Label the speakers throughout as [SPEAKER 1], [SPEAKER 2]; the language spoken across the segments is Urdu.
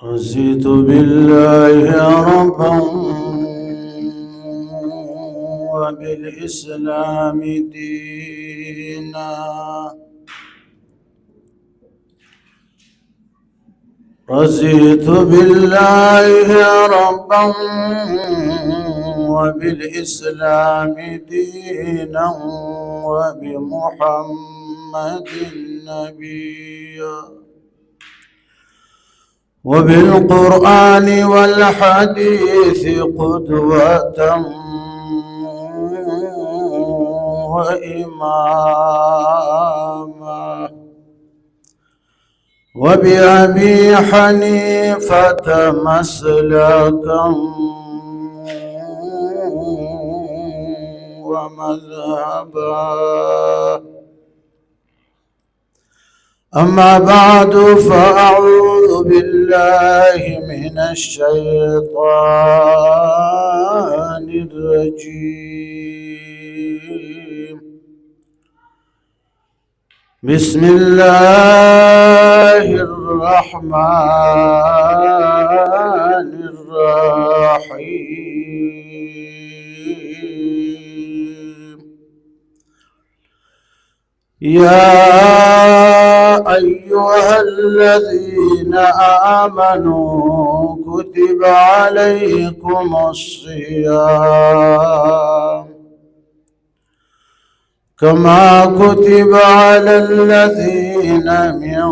[SPEAKER 1] رضيت بالله ربا وبالإسلام دينا رضيت بالله ربا وبالإسلام دينا وبمحمد نبيا وبالقرآن والحديث قدوة وإماما وبأبي حنيفة مسلكا ومذهبا. أما بعد فأعوذ بالله من الشيطان الرجيم. بسم الله الرحمن الرحيم. يا أيها الذين آمنوا كتب عليكم الصيام كما كتب على الذين من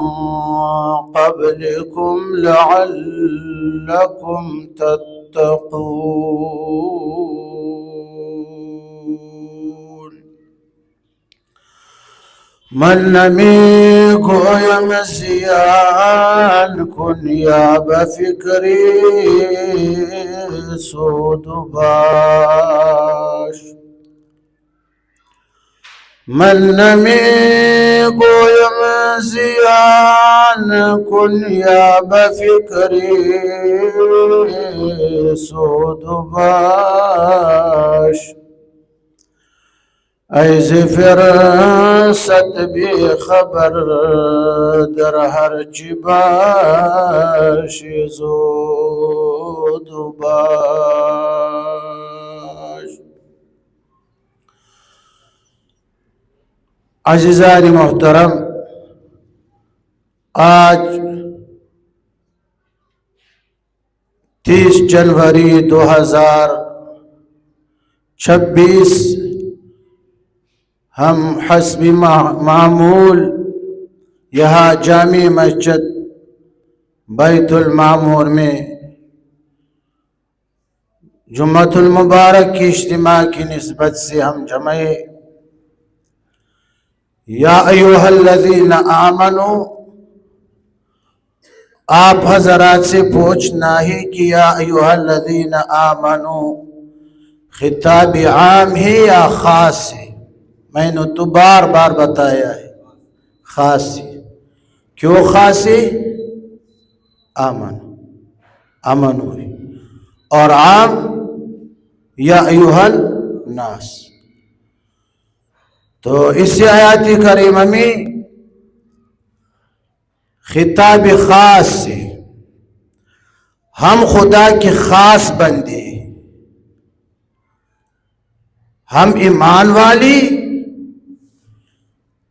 [SPEAKER 1] قبلكم لعلكم تتقون. من نمی گویم زیان کن یا بفکری سود باش. من نمی گویم زیان کن یا بفکری سود باش. ایز فرست بی خبر در هر چی باشی زود باش. عزیزان محترم، آج 30 جنوری 2026 ہم حسب معمول یہاں جامع مسجد بیت المعمور میں جمعۃ المبارک کی اجتماع کی نسبت سے ہم جمعے. یا ایھا الذین آمنو، آپ حضرات سے پوچھنا ہے کہ یا ایھا الذین آمنو خطاب عام ہے یا خاص ہے؟ میں نے تو بار بار بتایا ہے خاص ہے. کیوں خاص ہے؟ آمنو ہے، اور عام یا ایھا الناس. تو اس آیات کریمہ میں خطاب خاص سے، ہم خدا کے خاص بندے، ہم ایمان والی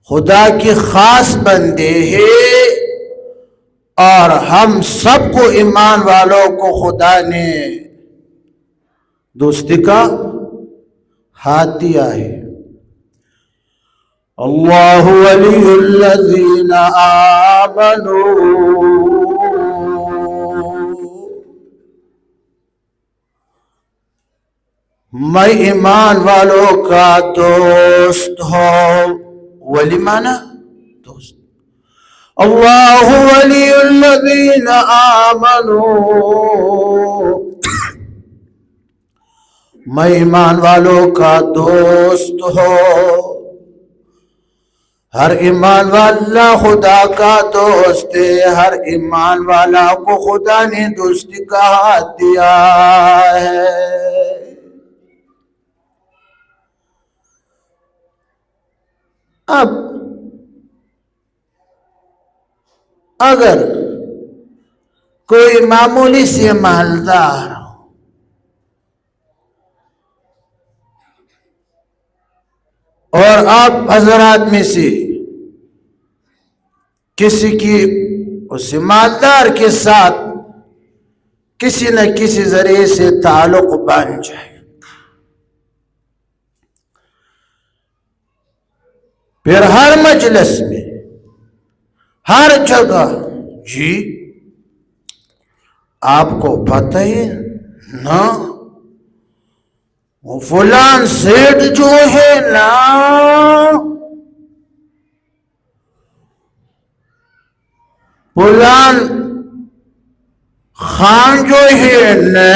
[SPEAKER 1] خدا کے خاص بندے ہیں، اور ہم سب کو ایمان والوں کو خدا نے دوستی کا ہاتھ دیا ہے. اللہ ولی الذین آمنوا، میں ایمان والوں کا دوست ہوں. ولی مانا دوست. اللہ ولی الذین آمنوا، میں ایمان والوں کا دوست ہوں. ہر ایمان والا خدا کا دوست ہے، ہر ایمان والا کو خدا نے دوستی کا ہاتھ دیا ہے. اب اگر کوئی معمولی سے مالدار اور آپ حضرات میں سے کسی کی اس مالدار کے ساتھ کسی نہ کسی ذریعے سے تعلق بن جائے، پھر ہر مجلس میں ہر جگہ جی آپ کو پتہ ہے نا وہ فلان سیٹ جو ہے نا فلان خان جو ہے نا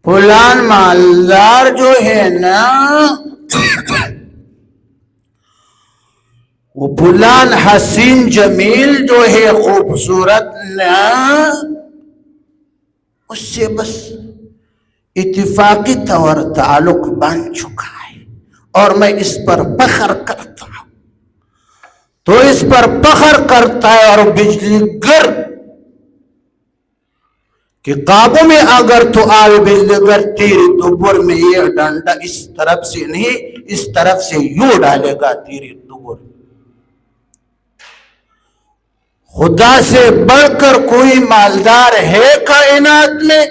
[SPEAKER 1] فلان مالدار جو ہے نا وہ فلان حسین جمیل جو ہے خوبصورت نا اس سے بس اتفاقی طور تعلق بن چکا ہے اور میں اس پر فخر کرتا ہوں، تو اس پر فخر کرتا ہے اور بجلی گر کہ قابو میں اگر تو آئے بجلی گر تیری دوبر میں یہ ڈنڈا اس طرف سے نہیں اس طرف سے یوں ڈالے گا تیری دوبر۔ خدا سے بڑھ کر کوئی مالدار ہے کائنات میں؟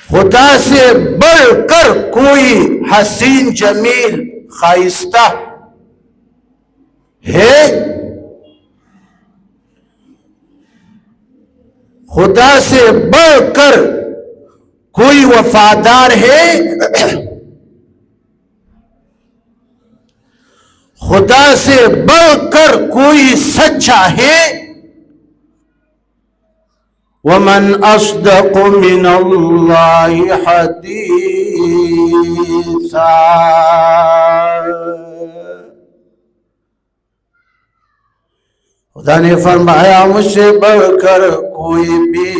[SPEAKER 1] خدا سے بڑھ کر کوئی حسین جمیل خائستہ ہے؟ خدا سے بڑھ کر کوئی وفادار ہے؟ خدا سے بڑھ کر کوئی سچا ہے؟ وَمَنْ أَصْدَقُ مِنَ اللَّهِ حَدِيثًا۔ خدا نے فرمایا مجھ سے بڑھ کر کوئی بھی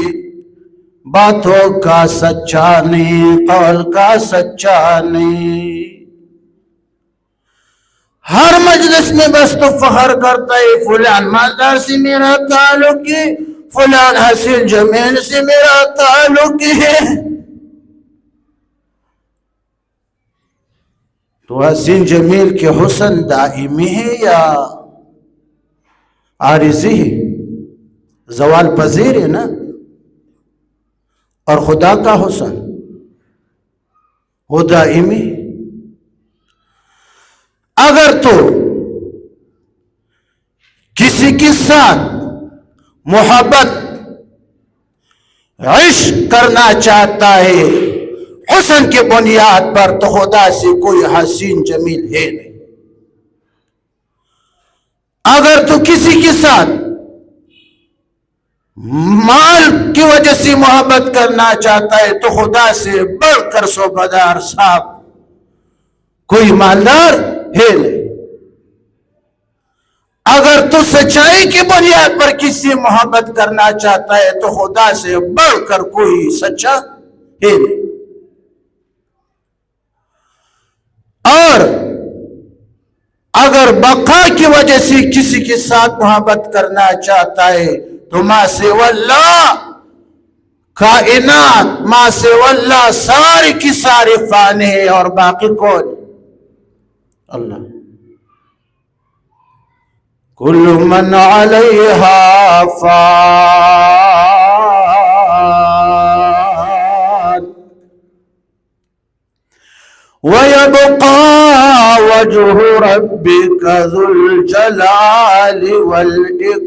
[SPEAKER 1] باتوں کا سچا نہیں، قول کا سچا نہیں۔ ہر مجلس میں بس تو فخر کرتا ہے فلان مالدار سے میرا تعلق ہے، فلان حسین جمیل سے میرا تعلق ہے۔ تو حسین جمیل کے حسن دائمی ہے یا عارضی ہے؟ زوال پذیر ہے نا۔ اور خدا کا حسن وہ دائمی۔ اگر تو کسی کے ساتھ محبت عشق کرنا چاہتا ہے حسن کے بنیاد پر، تو خدا سے کوئی حسین جمیل ہے نہیں۔ اگر تو کسی کے ساتھ مال کی وجہ سے محبت کرنا چاہتا ہے تو خدا سے بڑھ کر صوبیدار صاحب کوئی مالدار ہے نہیں۔ اگر تو سچائی کی بنیاد پر کسی محبت کرنا چاہتا ہے تو خدا سے بڑھ کر کوئی سچا ہے نہیں۔ اور اگر بقا کی وجہ سے کسی کے ساتھ محبت کرنا چاہتا ہے تو ما سوی اللہ کائنات، ما سوی اللہ سارے کی سارے فانی ہے، اور باقی کون؟ اللہ۔ کل من علیہا فان وَيَبْقَى وَجْهُ رَبِّكَ ذُو الْجَلَالِ وَالْإِكْرَامِ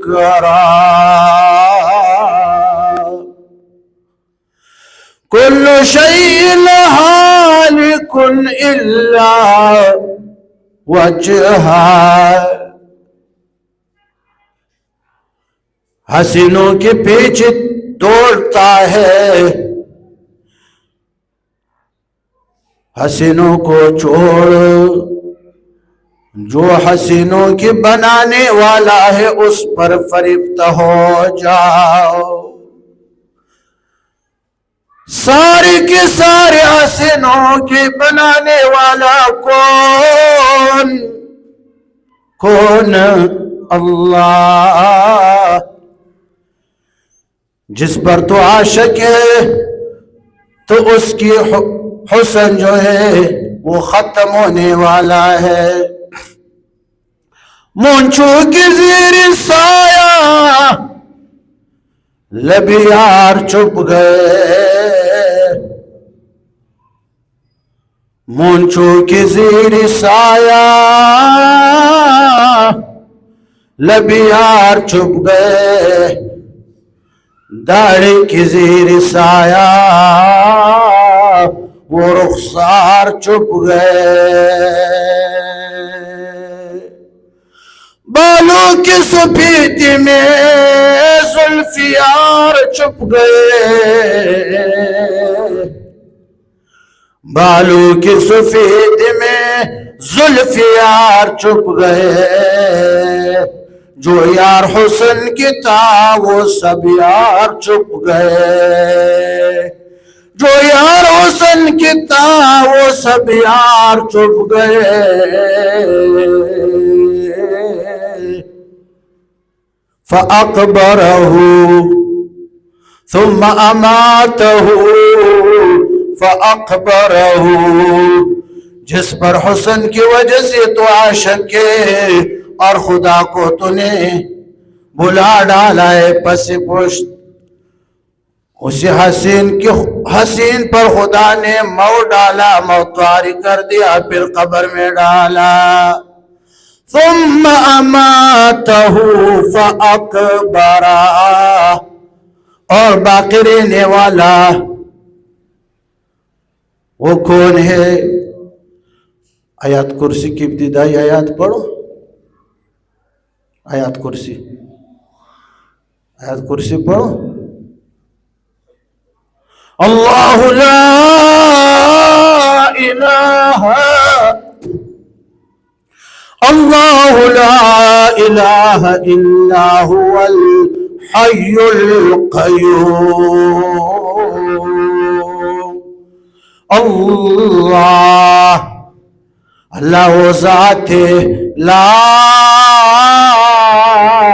[SPEAKER 1] كُلُّ شَيْءٍ هَالِكٌ إِلَّا وَجْهَهُ۔ حسینوں کے پیچھے دوڑتا ہے، حسینوں کو چھوڑ، جو حسینوں کے بنانے والا ہے اس پر فریفتہ ہو جاؤ۔ سارے کے سارے حسینوں کے بنانے والا کون؟ کون اللہ. جس پر تو عاشق ہے تو اس کی حسن جو ہے وہ ختم ہونے والا ہے. مونچھوں کی زیر سایہ لب یار چھپ گئے. مونچھوں کی زیر سایہ لب یار چھپ گئے. داڑھی کی زیر سایہ وہ رخسار چھپ گئے. بالوں کی سفیدی میں زلف یار چھپ گئے. بالوں کی سفیدی میں زلف یار چھپ گئے. جو یار حسن کی تھا وہ سب یار چھپ گئے. جو یار حسن کی تھا وہ سب یار چھپ گئے. فَأَقْبَرَهُ ثُمَّ أَمَاتَهُ فَأَقْبَرَهُ. جس پر حسن کی وجہ سے تو عاشق ہے اور خدا کو تو نے بلا ڈالا ہے پس پشت. اسی حسین پر خدا نے موت ڈالا، موتواری کر دیا، پھر قبر میں ڈالا. ثم اماتہ فاکبرہ. اور باقی رہنے والا وہ کون ہے؟ آیات کرسی کی ابتدائی آیات پڑھو. آیات کرسی پڑھو. اللہ لا الہ الا هو الحی القیوم. اللہ وہ ذات ہے لا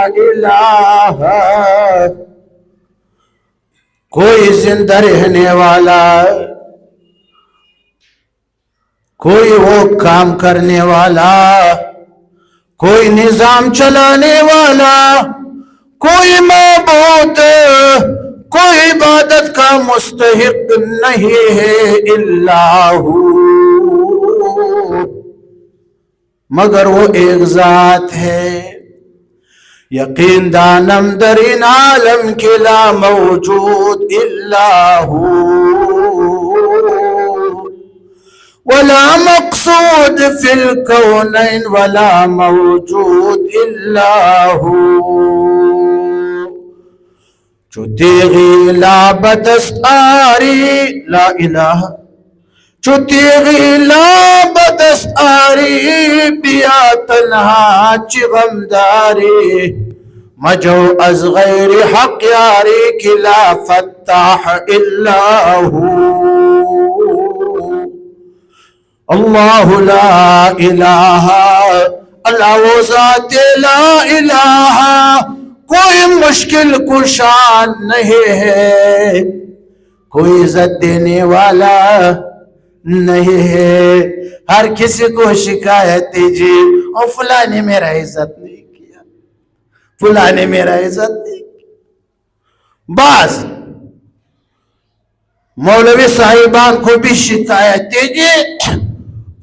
[SPEAKER 1] الہ، کوئی زندہ رہنے والا، کوئی وہ کام کرنے والا، کوئی نظام چلانے والا، کوئی معبود، کوئی عبادت کا مستحق نہیں ہے اللہ مگر وہ ایک ذات ہے. یقین دانم در این عالم کی لا موجود الا ہو ولا مقصود فی الکونین ولا موجود الا ہو. جو تیغی لابد آری لا الہ، جو تیغی لابد آری بیا تنہا چی غمداری. مجو از غیر حق یاری کی لا فتاح الا ہو. اللہ لا الہ، اللہ وہ ذات لا الہ، کوئی مشکل کشان نہیں ہے، کوئی عزت دینے والا نہیں ہے. ہر کسی کو شکایت دیجیے اور فلاں نے میرا عزت نہیں کیا، فلاں نے میرا عزت نہیں کیا. بعض مولوی صاحبان کو بھی شکایت دیجیے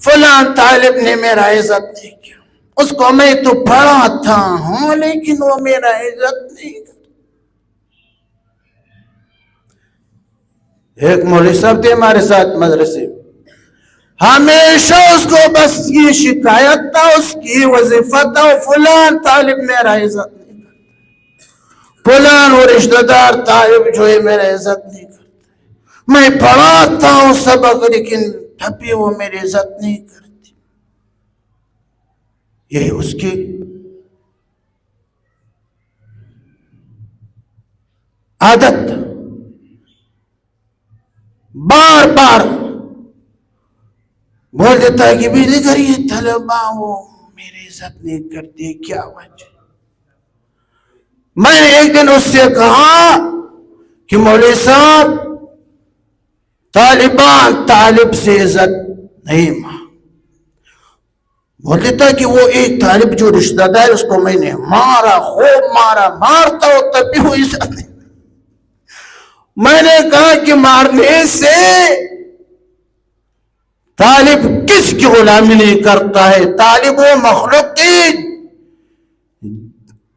[SPEAKER 1] فلاں طالب نے میرا عزت نہیں کیا، اس کو میں تو پڑھاتا ہوں لیکن وہ میرا عزت نہیں کرتا. ایک مولوی صاحب تھے ہمارے ساتھ مدرسے، ہمیشہ اس کو بس یہ شکایت تھا، اس کی وظیفہ تھا فلاں طالب میرا عزت نہیں کرتا، فلاں وہ رشتہ دار طالب جو ہے میرا عزت نہیں کرتا. میں پڑھاتا ہوں سبق لیکن ابھی وہ میری عزت نہیں کرتی. یہ اس کی عادت. بار بار بول دیتا ہے کہ بجلی گھر یہ طلبہ وہ میری عزت عزت نہیں کرتے، کیا وجہ؟ میں نے ایک دن اس سے کہا کہ مولوی صاحب طالبان طالب سے عزت نہیں بولتے تھا کہ وہ ایک طالب جو رشتہ دار اس کو میں نے مارا، خوب مارا، مارتا ہو تب بھی وہ عزت نہیں۔ میں نے کہا کہ مارنے سے طالب کس کی غلامی نہیں کرتا ہے؟ طالب وہ مخلوق کی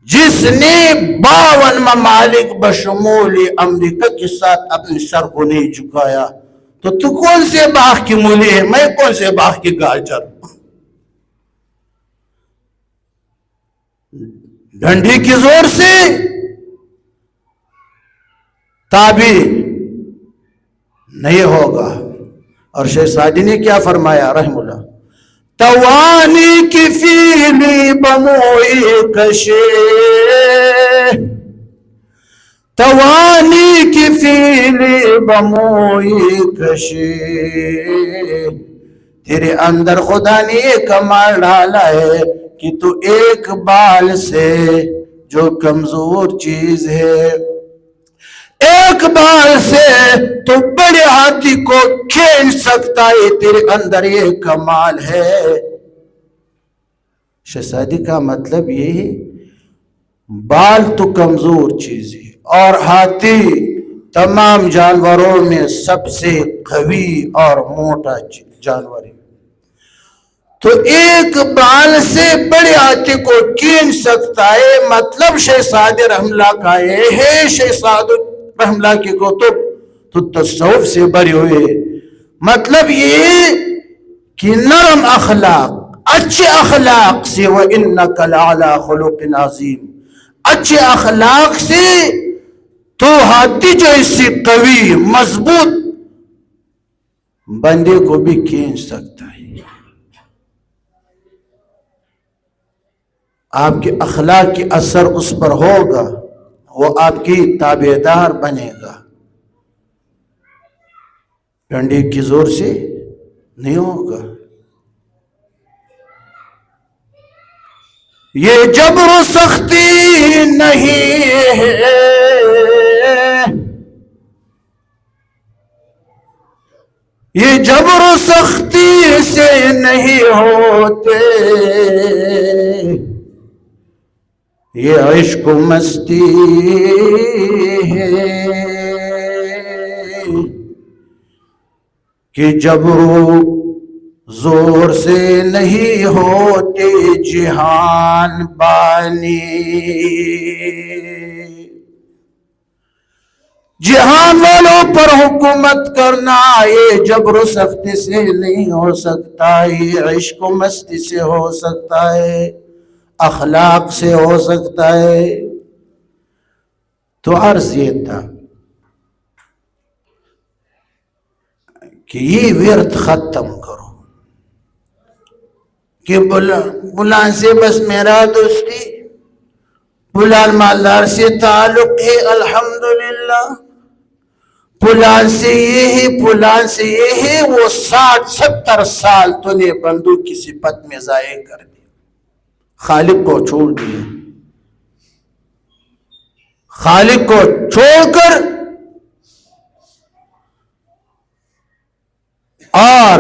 [SPEAKER 1] جس نے 52 ممالک بشمول امریکہ کے ساتھ اپنے سر کو نہیں جھکایا، تو کون سے باغ کی مولی ہے، میں کون سے باغ کی گاجر؟ ڈنڈی کی زور سے تعبیر نہیں ہوگا۔ اور شیخ سعدی نے کیا فرمایا رحم اللہ؟ توانی کی فیلی بموئی کشے، توانی کی فیلی بموئی کشے، تیرے اندر خدا نے یہ کمال ڈالا ہے کہ تو ایک بال سے جو کمزور چیز ہے، ایک بال سے تو بڑے ہاتھی کو کھینچ سکتا ہے، تیرے اندر یہ کمال ہے۔ شہزادی کا مطلب یہ ہے بال تو کمزور چیز ہے، اور ہاتھی تمام جانوروں میں سب سے قوی اور موٹا جانور ہے، تو ایک بال سے بڑے ہاتھی کو کھینچ سکتا ہے۔ مطلب شہزاد رحم اللہ کا یہ ہے، شہزاد رحم اللہ کی کتب تو تصوف سے بری ہوئے، مطلب یہ کہ نرم اخلاق، اچھے اخلاق سے وَإِنَّكَ لَعَلَىٰ خُلُقٍ عَظِيمٍ، اچھے اخلاق سے تو ہاتھی جیسی قوی مضبوط بندے کو بھی کھینچ سکتا ہے۔ آپ کے اخلاق کی اثر اس پر ہوگا، وہ آپ کی تابعدار بنے گا، ڈنڈی کی زور سے نہیں ہوگا۔ یہ جبر و سختی نہیں ہے، یہ جبر و سختی سے نہیں ہوتے، یہ عشق و مستی ہے کہ جبر و زور سے نہیں ہوتے جہان بانی، جہان والوں پر حکومت کرنا یہ جبر و سختی سے نہیں ہو سکتا، یہ عشق و مستی سے ہو سکتا ہے، اخلاق سے ہو سکتا ہے۔ تو عرض یہ تھا کہ یہ ورد ختم کرو کہ بلان سے بس میرا دوستی، بلان مالدار سے تعلق ہے الحمدللہ، بلان سے یہ ہے، بلان سے یہ ہے، وہ 60-70 سال تو نے بندوق کی صفت میں ضائع کر دی، خالق کو چھوڑ دیا، خالق کو چھوڑ کر اور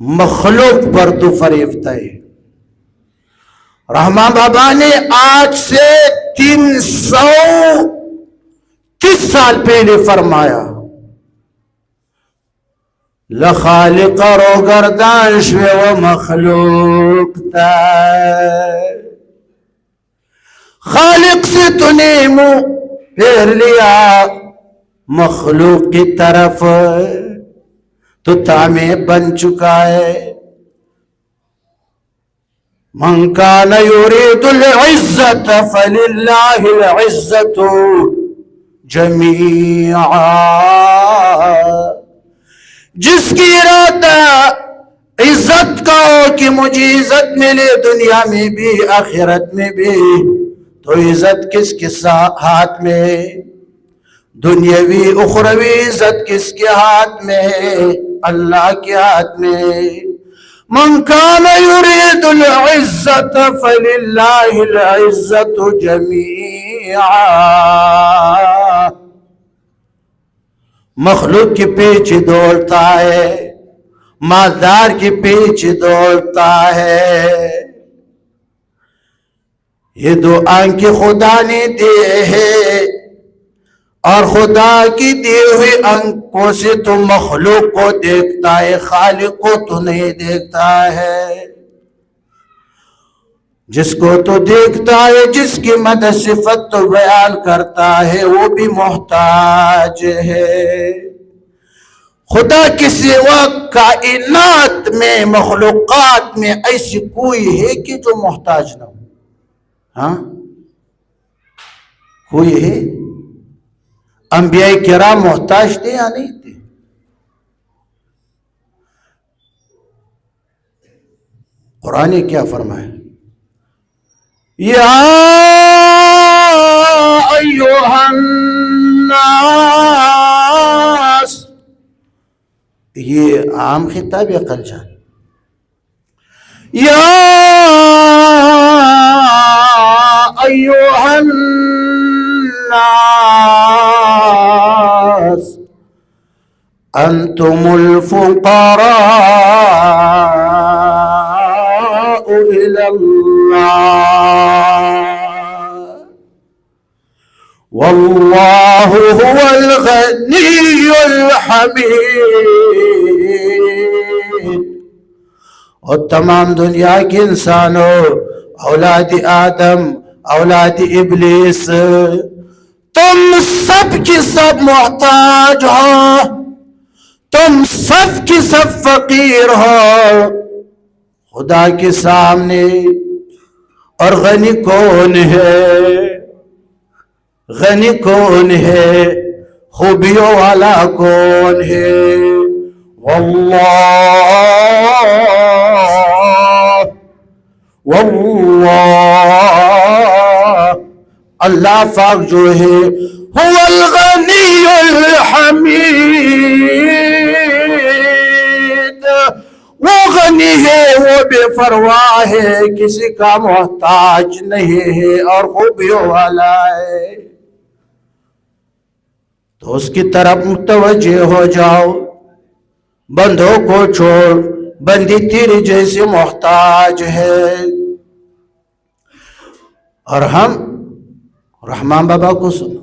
[SPEAKER 1] مخلوق پر تو فریفتہ ہے۔ رحمان بابا نے آج سے 330 سال پہلے فرمایا، لخالق رو گردان شوے و مخلوق تا، خالق سے تو نے منہ پھیر لیا، مخلوق کی طرف تو تعمیر بن چکا ہے۔ من کان یرید العزت فللہ العزت جمیعا، جس کی ارادہ عزت کا ہو کہ مجھے عزت ملے دنیا میں بھی آخرت میں بھی، تو عزت کس کے ہاتھ میں ہے؟ دنیاوی اخروی عزت کس کے ہاتھ میں ہے؟ اللہ کے ہاتھ میں ہے۔ من کان یرید العزت فللہ العزت جمیعا. مخلوق کے پیچھے دوڑتا ہے، مالدار کے پیچھے دوڑتا ہے. یہ دو آنکھیں خدا نے دی ہے، اور خدا کی دی ہوئی آنکھوں سے تو مخلوق کو دیکھتا ہے، خالق کو تو نہیں دیکھتا ہے. جس کو تو دیکھتا ہے، جس کی مدد صفت تو بیان کرتا ہے، وہ بھی محتاج ہے. خدا کے سوا کائنات میں، مخلوقات میں ایسی کوئی ہے کہ جو محتاج نہ ہو؟ ہاں کوئی ہے؟ انبیاء کرام محتاج تھے یا نہیں تھے؟ قرآن نے کیا فرمایا؟ یا ایوہ الناس. یہ عام خطاب ہے عقل جان. یا ایوہ الناس انتم الفقراء الى اللہ واللہ هو الغنی الحمید. اور تمام دنیا کے انسانوں، اولاد آدم، اولاد ابلیس، تم سب کی سب محتاج ہو، تم سب کی سب فقیر ہو خدا کے سامنے. اور غنی کون ہے؟ غنی کون ہے؟ خوبیوں والا کون ہے؟ واللہ اللہ پاک جو ہے هو الغنی الحمید، وہ غنی ہے، وہ بے پرواہ ہے، کسی کا محتاج نہیں ہے، اور خوبیوں والا ہے. تو اس کی طرف متوجہ ہو جاؤ، بندوں کو چھوڑ. بندی تیری جیسے محتاج ہے. اور ہم رحمان بابا کو سنو.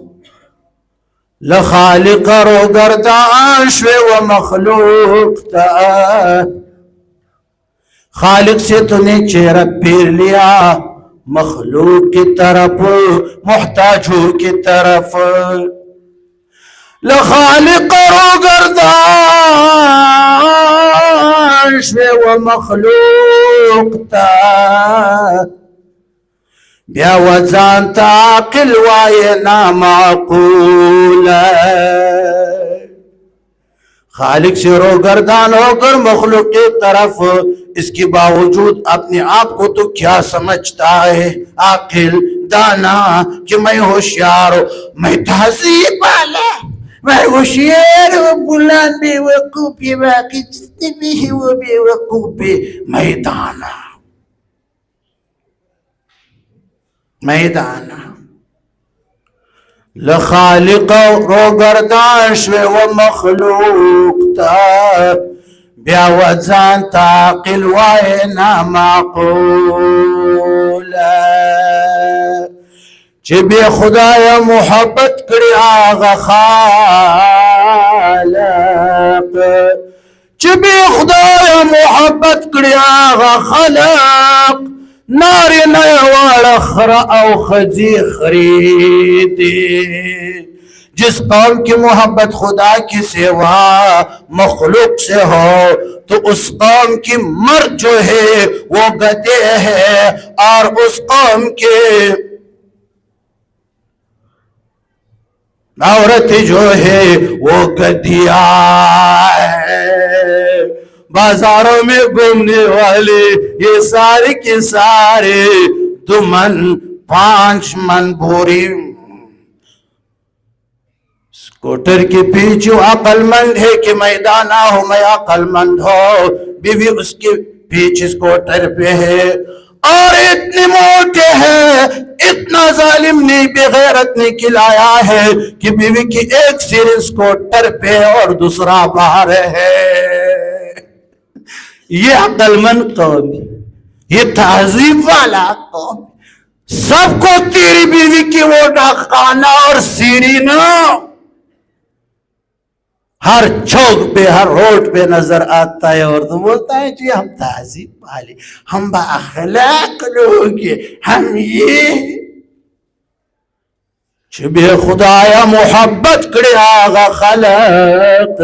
[SPEAKER 1] لخالق رو گردان شوے و مخلوق تا، خالق سے تو نے چہرہ پھیر لیا، مخلوق کی طرف، محتاجوں کی طرف. لخالق رو گردان شوے و مخلوق تا، بیا وزان تا عقل وائے نامعقول. خالق سے رو گردان ہو کر مخلوق کی طرف، اس کے باوجود اپنے آپ کو تو کیا سمجھتا ہے؟ عاقل، دانا، کہ میں ہوشیار ہوں، میں تہذیب والا، میں ہوشیار ہوں، بلان بے وقوف، یہ باقی جتنے بھی ہیں وہ بے وقوف، میں دانا، میدان. لخالق رو گردان شوے و مخلوق تا، بیا وزان تا عقل وائے نامعقول. چی بے خدایا محبت کری آغا خالق، چی بے خدایا محبت کری آغا خالق، ناری نیوار خر او خزی خریدی. جس قوم کی محبت خدا کی سوا مخلوق سے ہو تو اس قوم کی مرد جو ہے وہ گدے ہے، اور اس قوم کے عورت جو ہے وہ گدیا ہے. بازاروں میں گھومنے والے یہ سارے کے سارے 2 من 5 من بوری اسکوٹر کے پیچھے عقل مند ہے کہ میں دانا ہوں، میں عقل مند ہوں. بیوی اس کی پیچ اسکوٹر پہ ہے اور اتنے موٹے ہیں، اتنا ظالم نے بغیرت نے کھلایا ہے کہ بیوی کی ایک سر اسکوٹر پہ اور دوسرا باہر ہے۔ یہ عقل مند قوم، یہ تہذیب والا قوم، سب کو تیری بیوی کی وہ ڈاکخانہ اور سیرینا ہر چوک پہ ہر روڈ پہ نظر آتا ہے، اور تو بولتا ہے جی ہم تہذیب والے، ہم با اخلاق لوگ، ہم یہ بے خدایا محبت کڑی آغا خلق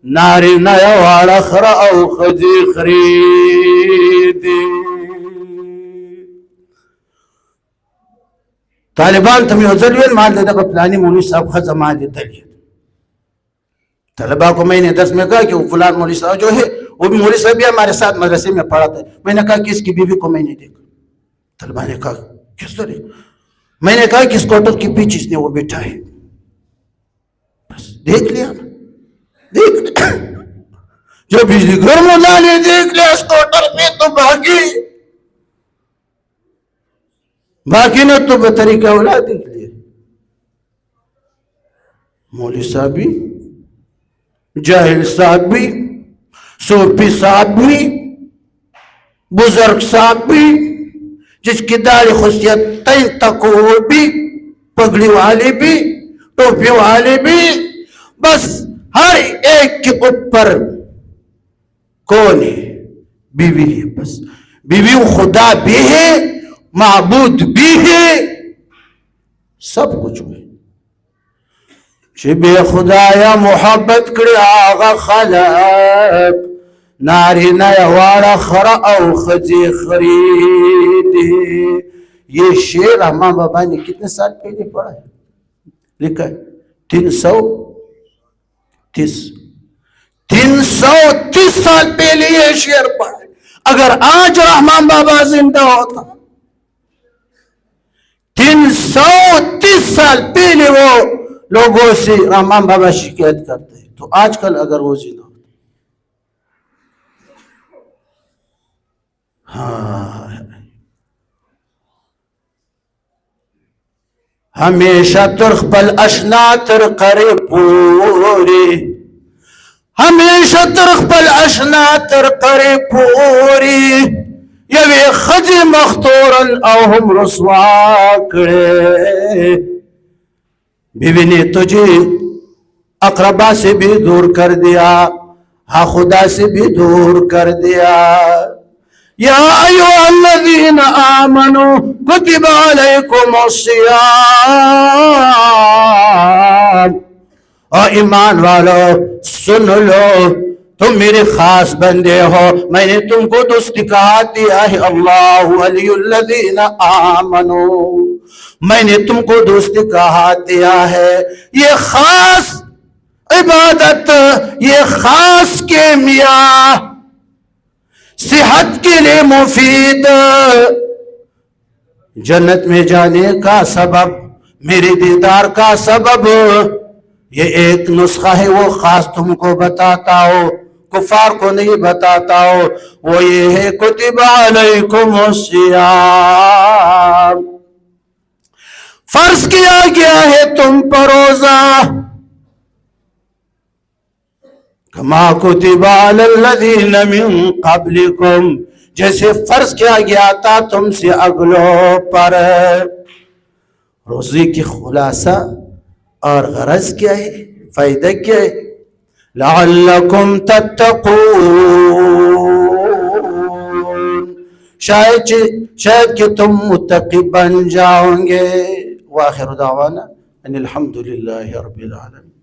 [SPEAKER 1] ناری نیوار خرا او خجی خریدی۔ طالبان تم یوزلوین مان لیتا کہ پلانی مولوی صاحب خط زمان دیتا لیا۔ طلبہ کو میں نے درس میں کہا کہ وہ فلان مولوی صاحب جو ہے وہ بھی مولوی صاحب بھی ہمارے ساتھ مدرسے میں پڑھا تھا۔ میں نے کہا کہ اس کی بیوی کو میں نے دیکھا۔ طلبہ نے کہا کس طرح؟ میں نے کہا کہ اسکوٹر کی پیچھے اس نے وہ بیٹھا ہے، بس دیکھ لیا نا، دیکھ لیا جو بجلی گھر مولا نے دیکھ لیا اسکوٹر پہ تو باقی نے تو بطریقہ اولا دیکھ لیا۔ مولوی صاحب بھی، جاہل صاحب بھی، صوفی صاحب بھی، بزرگ صاحب بھی، جس کی داڑھی خصیت تین تک وہ بھی، پگڑی والے بھی، ٹوپی والے بھی، بس ہر ایک کے اوپر کون ہے؟ بیوی ہے۔ بس بیوی خدا بھی ہے، معبود بھی ہے، سب کچھ ہے۔ بے خدایا محبت کڑی آغا خلق ناری نیوارا خرا او خجی خریدی۔ یہ شعر رحمان بابا نے کتنے سال پہلے پڑھا ہے؟ لکھا ہے 330 سال پہلے یہ شعر پڑھا ہے۔ اگر آج رحمان بابا زندہ ہوتا 330 سال پہلے وہ لوگوں سے رحمان بابا شکایت کرتے ہیں، تو آج کل اگر وہ زندہ ہوتا، ہاں ہمیشہ ترخ پل اشنا تر کرے پوری، ہمیشہ ترخ پل اشنا تر کرے پوری، یوی خجی مختورن او ہم رسوا کرے۔ بیوی نے تجھے اقربا سے بھی دور کر دیا، ہاں خدا سے بھی دور کر دیا۔ یا ایوہ الذین آمنوا کتب علیکم الصیام، اور ایمان والو سن لو تم میرے خاص بندے ہو، میں نے تم کو دستکا دیا ہے۔ اللہ ولی الذین آمنوا، میں نے تم کو دوست کہا دیا ہے۔ یہ خاص عبادت، یہ خاص کیمیا، صحت کے لیے مفید، جنت میں جانے کا سبب، میرے دیدار کا سبب، یہ ایک نسخہ ہے وہ خاص تم کو بتاتا ہو، کفار کو نہیں بتاتا ہو، وہ یہ ہے کتب علیکم الصیام، فرض کیا گیا ہے تم پر روزہ، کما کتب علی الذین من قبلکم، جیسے فرض کیا گیا تھا تم سے اگلوں پر۔ روزے کی خلاصہ اور غرض کیا ہے، فائدہ کیا ہے؟ لعلکم تتقون، شاید کہ تم متقی بن جاؤ گے۔ وآخر دعوانا ان الحمد للہ رب العالمین۔